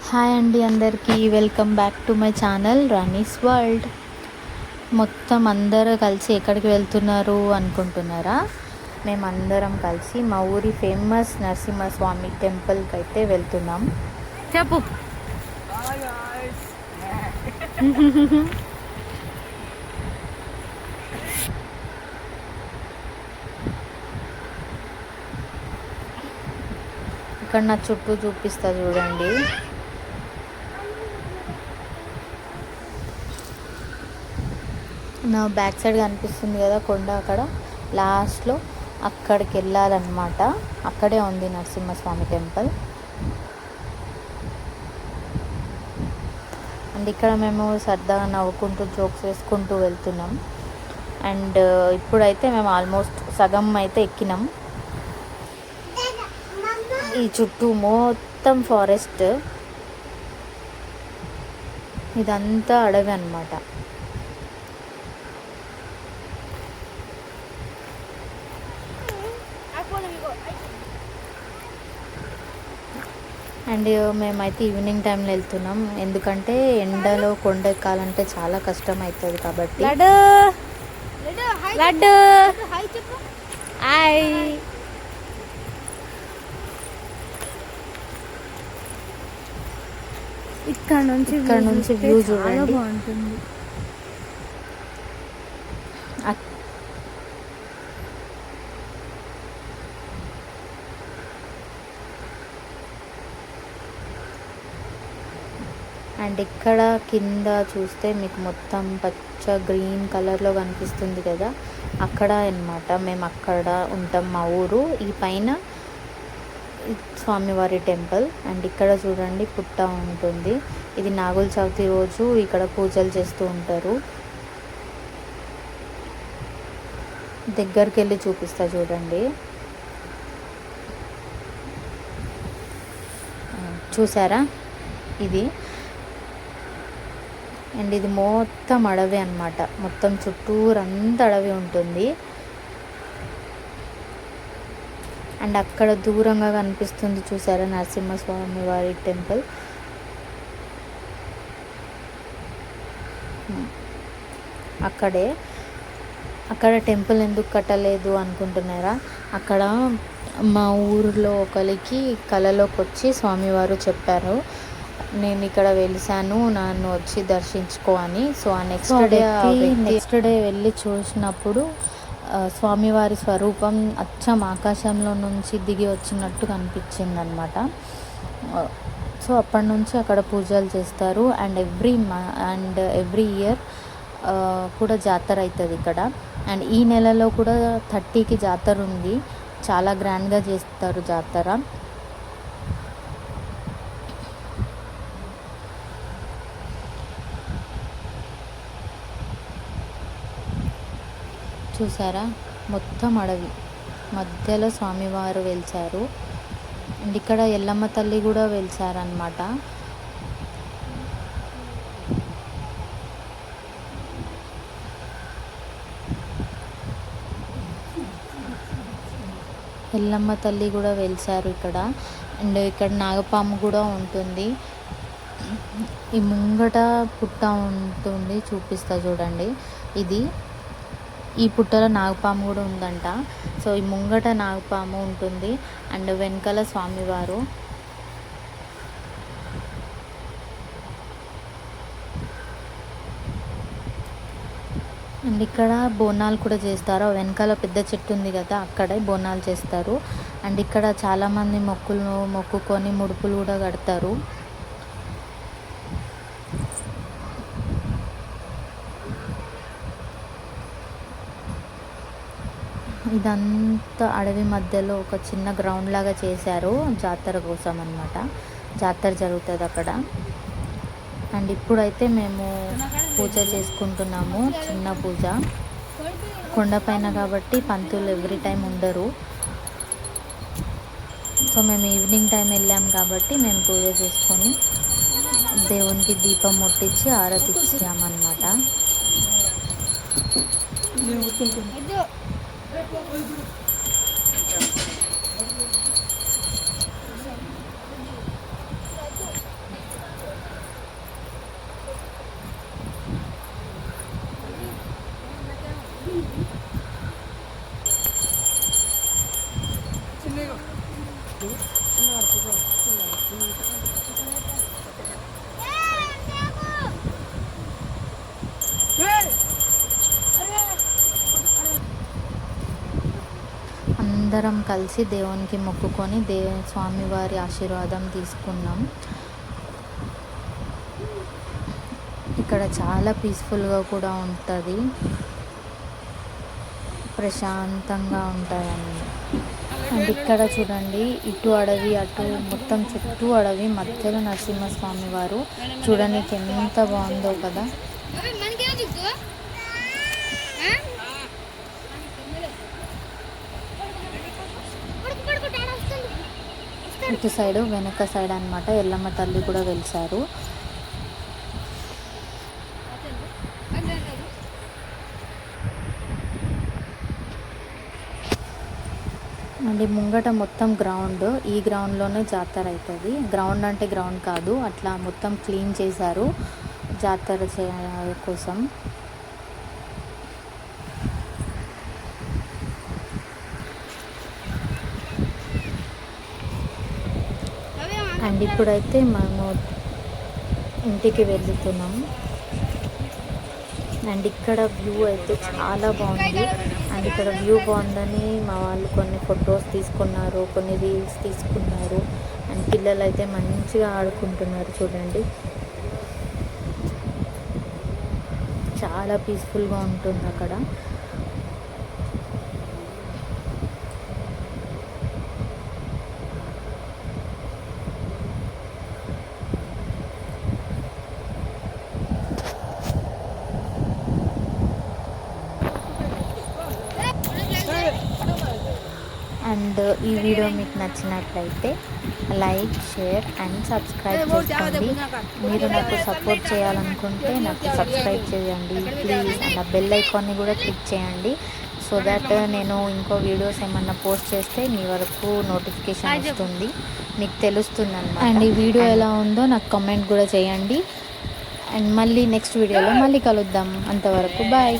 Hi అండి, అందరికీ welcome back to my channel Rani's world. మొత్తం అందరూ కలిసి ఎక్కడికి వెళ్తున్నారు అనుకుంటున్నారా? మేమందరం కలిసి మా ఊరి ఫేమస్ నరసింహస్వామి టెంపుల్కి అయితే వెళ్తున్నాం. చెప్పు. ఇక్కడ నా చుట్టూ చూపిస్తా చూడండి. నా బ్యాక్ సైడ్ కనిపిస్తుంది కదా కొండ, అక్కడ లాస్ట్లో అక్కడికి వెళ్ళాలన్నమాట. అక్కడే ఉంది నరసింహస్వామి టెంపుల్. అండ్ ఇక్కడ మేము సరదాగా నవ్వుకుంటూ జోక్స్ వేసుకుంటూ వెళ్తున్నాం. అండ్ ఇప్పుడైతే మేము ఆల్మోస్ట్ సగం అయితే ఎక్కినాం. ఈ చుట్టూ మొత్తం ఫారెస్ట్, ఇదంతా అడవి అన్నమాట. అండ్ మేమైతే ఈవినింగ్ టైంలో వెళ్తున్నాం, ఎందుకంటే ఎండలో కొండ ఎక్కాలంటే చాలా కష్టం అవుతుంది కాబట్టి. ఇక్కడ నుంచి వ్యూ చూడండి, బాగుంటుంది. అండ్ ఇక్కడ కింద చూస్తే మీకు మొత్తం పచ్చ గ్రీన్ కలర్లో కనిపిస్తుంది కదా, అక్కడ అన్నమాట మేము అక్కడ ఉంటాం. మా ఊరు ఈ పైన స్వామివారి టెంపుల్. అండ్ ఇక్కడ చూడండి పుట్ట ఉంటుంది. ఇది నాగుల చవితి రోజు ఇక్కడ పూజలు చేస్తూ ఉంటారు. దగ్గరికి వెళ్ళి చూపిస్తా చూడండి. చూసారా ఇది? అండ్ ఇది మొత్తం అడవి అన్నమాట. మొత్తం చుట్టూరంతా అడవి ఉంటుంది. అండ్ అక్కడ దూరంగా కనిపిస్తుంది చూసారా నరసింహస్వామి వారి టెంపుల్. అక్కడ టెంపుల్ ఎందుకు కట్టలేదు అనుకుంటున్నారా? అక్కడ మా ఊరిలో ఒకరికి కళలోకి వచ్చి స్వామివారు చెప్పారు, నేను ఇక్కడ వెలిసాను, నన్ను వచ్చి దర్శించుకో అని. సో ఆ నెక్స్ట్ డే వెళ్ళి చూసినప్పుడు స్వామివారి స్వరూపం అచ్చం ఆకాశంలో నుంచి దిగి వచ్చినట్టు కనిపించింది అనమాట. సో అప్పటి నుంచి అక్కడ పూజలు చేస్తారు. అండ్ ఎవ్రీ ఇయర్ కూడా జాతర అవుతుంది ఇక్కడ. అండ్ ఈ నెలలో కూడా 30కి జాతర ఉంది. చాలా గ్రాండ్గా చేస్తారు జాతర. చూసారా మొత్తం అడవి మధ్యలో స్వామివారు వెలిసారు. అండ్ ఇక్కడ ఎల్లమ్మ తల్లి కూడా వెలిసారనమాట. ఎల్లమ్మ తల్లి కూడా వెలిసారు ఇక్కడ. అండ్ ఇక్కడ నాగపాము కూడా ఉంటుంది. ఈ ముంగట పుట్ట ఉంటుంది, చూపిస్తా చూడండి. ఈ పుట్టలో నాగపాము కూడా ఉందంట. సో ఈ ముంగట నాగపాము ఉంటుంది అండ్ వెనకాల స్వామివారు. అండ్ ఇక్కడ బోనాలు కూడా చేస్తారు. వెనకాల పెద్ద చెట్టు ఉంది కదా, అక్కడే బోనాలు చేస్తారు. అండ్ ఇక్కడ చాలామంది మొక్కుకొని ముడుపులు కూడా కడతారు. ఇదంతా అడవి మధ్యలో ఒక చిన్న గ్రౌండ్ లాగా చేశారు జాతర కోసం అన్నమాట. జాతర జరుగుతుంది అక్కడ. అండ్ ఇప్పుడైతే మేము పూజ చేసుకుంటున్నాము, చిన్న పూజ. కొండపైన కాబట్టి పంతులు ఎవ్రీ టైం ఉండరు. సో మేము ఈవినింగ్ టైం వెళ్ళాం కాబట్టి మేము పూజ చేసుకొని దేవునికి దీపం ముట్టించి ఆరతి ఇచ్చామన్నమాట. అందరం కలిసి దేవునికి మొక్కుకొని స్వామివారి ఆశీర్వాదం తీసుకున్నాం. ఇక్కడ చాలా పీస్ఫుల్గా కూడా ఉంటుంది, ప్రశాంతంగా ఉంటాయండి. అండ్ ఇక్కడ చూడండి, ఇటు అడవి అటు మొత్తం చుట్టూ అడవి, మధ్యలో నరసింహస్వామి వారు చూడడానికి ఎంత బాగుందో కదా. ఇటు సైడు వెనక సైడ్ అన్నమాట ఎల్లమ్మ తల్లి కూడా వెలిసారు. అండ్ ముంగట మొత్తం గ్రౌండ్, ఈ గ్రౌండ్లోనే జాతర అవుతుంది. గ్రౌండ్ అంటే గ్రౌండ్ కాదు, అట్లా మొత్తం క్లీన్ చేశారు జాతర చేయడం కోసం. అండ్ ఇప్పుడైతే మేము ఇంటికి వెళ్తున్నాం. అండ్ ఇక్కడ వ్యూ అయితే చాలా బాగుంది. అండ్ ఇక్కడ వ్యూ బాగుందని మా వాళ్ళు కొన్ని ఫొటోస్ తీసుకున్నారు, కొన్ని రీల్స్ తీసుకున్నారు. అండ్ పిల్లలు అయితే మంచిగా ఆడుకుంటున్నారు చూడండి. చాలా పీస్ఫుల్గా ఉంటుంది అక్కడ. అండ్ ఈ వీడియో మీకు నచ్చినట్లయితే లైక్, షేర్ అండ్ సబ్స్క్రైబ్ చేసుకోండి. మీరు నాకు సపోర్ట్ చేయాలనుకుంటే నాకు సబ్స్క్రైబ్ చేయండి ప్లీజ్. అండ్ ఆ బెల్ ఐకాన్ని కూడా క్లిక్ చేయండి, సో దట్ నేను ఇంకో వీడియోస్ ఏమన్నా పోస్ట్ చేస్తే మీ వరకు నోటిఫికేషన్ వస్తుంది, మీకు తెలుస్తుంది అన్నమాట. అండ్ ఈ వీడియో ఎలా ఉందో నాకు కామెంట్ కూడా చేయండి. అండ్ మళ్ళీ నెక్స్ట్ వీడియోలో మళ్ళీ కలుద్దాం. అంతవరకు బాయ్.